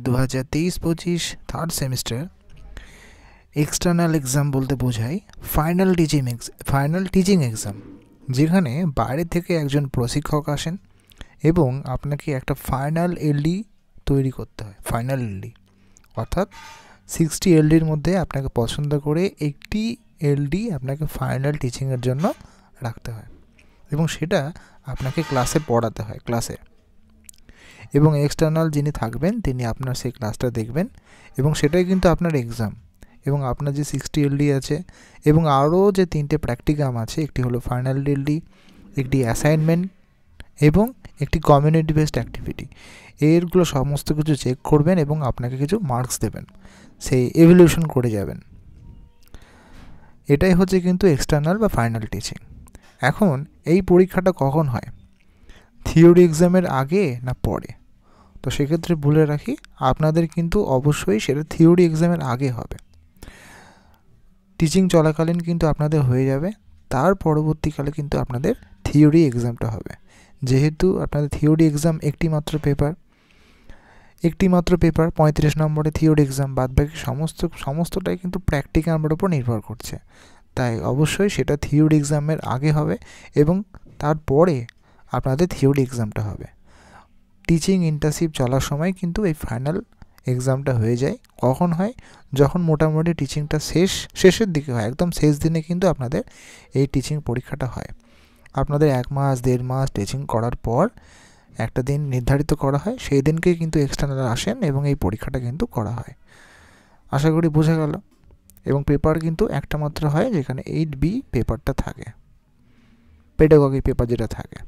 2023-25 third semester external exam বলতে বোঝায় final teaching exam, যেখানে বাইরে থেকে একজন প্রশিক্ষক আসেন এবং আপনাকে একটা ফাইনাল এলডি তৈরি করতে হয়। ফাইনাল এলডি অর্থাৎ 60 এলডির মধ্যে আপনাকে পছন্দ করে একটি এলডি আপনাকে ফাইনাল টিচিংয়ের জন্য রাখতে হয় এবং সেটা আপনাকে ক্লাসে পড়াতে হয় ক্লাসে। এবং এক্সটার্নাল যিনি থাকবেন তিনি আপনার সেই ক্লাসটা দেখবেন এবং সেটাই কিন্তু আপনার এক্সাম। এবং আপনার যে 60 এলডি আছে এবং আরও যে 3টে প্র্যাকটিকাম আছে, একটি হলো ফাইনাল এলডি, একটি অ্যাসাইনমেন্ট এবং একটি কমিউনিটি বেসড অ্যাক্টিভিটি, এরগুলো সমস্ত কিছু চেক করবেন এবং আপনাকে কিছু মার্কস দেবেন, সেই এভ্যালুয়েশন করে যাবেন। এটাই হচ্ছে কিন্তু এক্সটার্নাল বা ফাইনাল টিচিং। এখন এই পরীক্ষাটা কখন হয়, থিওরি এক্সামের আগে না পরে? তো সেক্ষেত্রে বলে রাখি, আপনাদের কিন্তু অবশ্যই সেটা থিওরি এক্সামের আগে হবে। টিচিং চলাকালীন কিন্তু আপনাদের হয়ে যাবে, তার পরবর্তীকালে কিন্তু আপনাদের থিওরি এক্সামটা হবে। যেহেতু আপনাদের থিওরি এক্সাম একটি মাত্র পেপার 35 নম্বরে থিওরি এক্সাম, বাদবাকি সমস্তটাই কিন্তু প্র্যাকটিক্যালের উপর নির্ভর করছে। তাই অবশ্যই সেটা থিওরি এক্সামের আগে হবে এবং তারপরে আপনাদের থিওরি এক্সামটা হবে। টিচিং ইন্টার্নশিপ চলার সময় কিন্তু এই ফাইনাল এক্সামটা হয়ে যায়। কখন হয়? যখন মোটামুটি টিচিংটা শেষের দিকে হয়, একদম শেষ দিনে কিন্তু আপনাদের এই টিচিং পরীক্ষাটা হয়। আপনাদের 1 মাস 1.5 মাস টিচিং করার পর একটা দিন নির্ধারিত করা হয়, সেই দিনকে কিন্তু এক্সটার্নাল আসেন এবং এই পরীক্ষাটা কিন্তু করা হয়। আশা করি বোঝা গেল। এবং পেপার কিন্তু একটা মাত্র হয়, যেখানে 8B পেপারটা থাকে, পেডাগজি পেপার যেটা থাকে।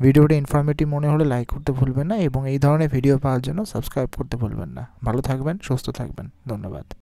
ভিডিওটা ইনফরমেটিভ মনে হলে লাইক করতে ভুলবেন না এবং এই ধরনের ভিডিও পাওয়ার জন্য সাবস্ক্রাইব করতে ভুলবেন না। ভালো থাকবেন, সুস্থ থাকবেন। ধন্যবাদ।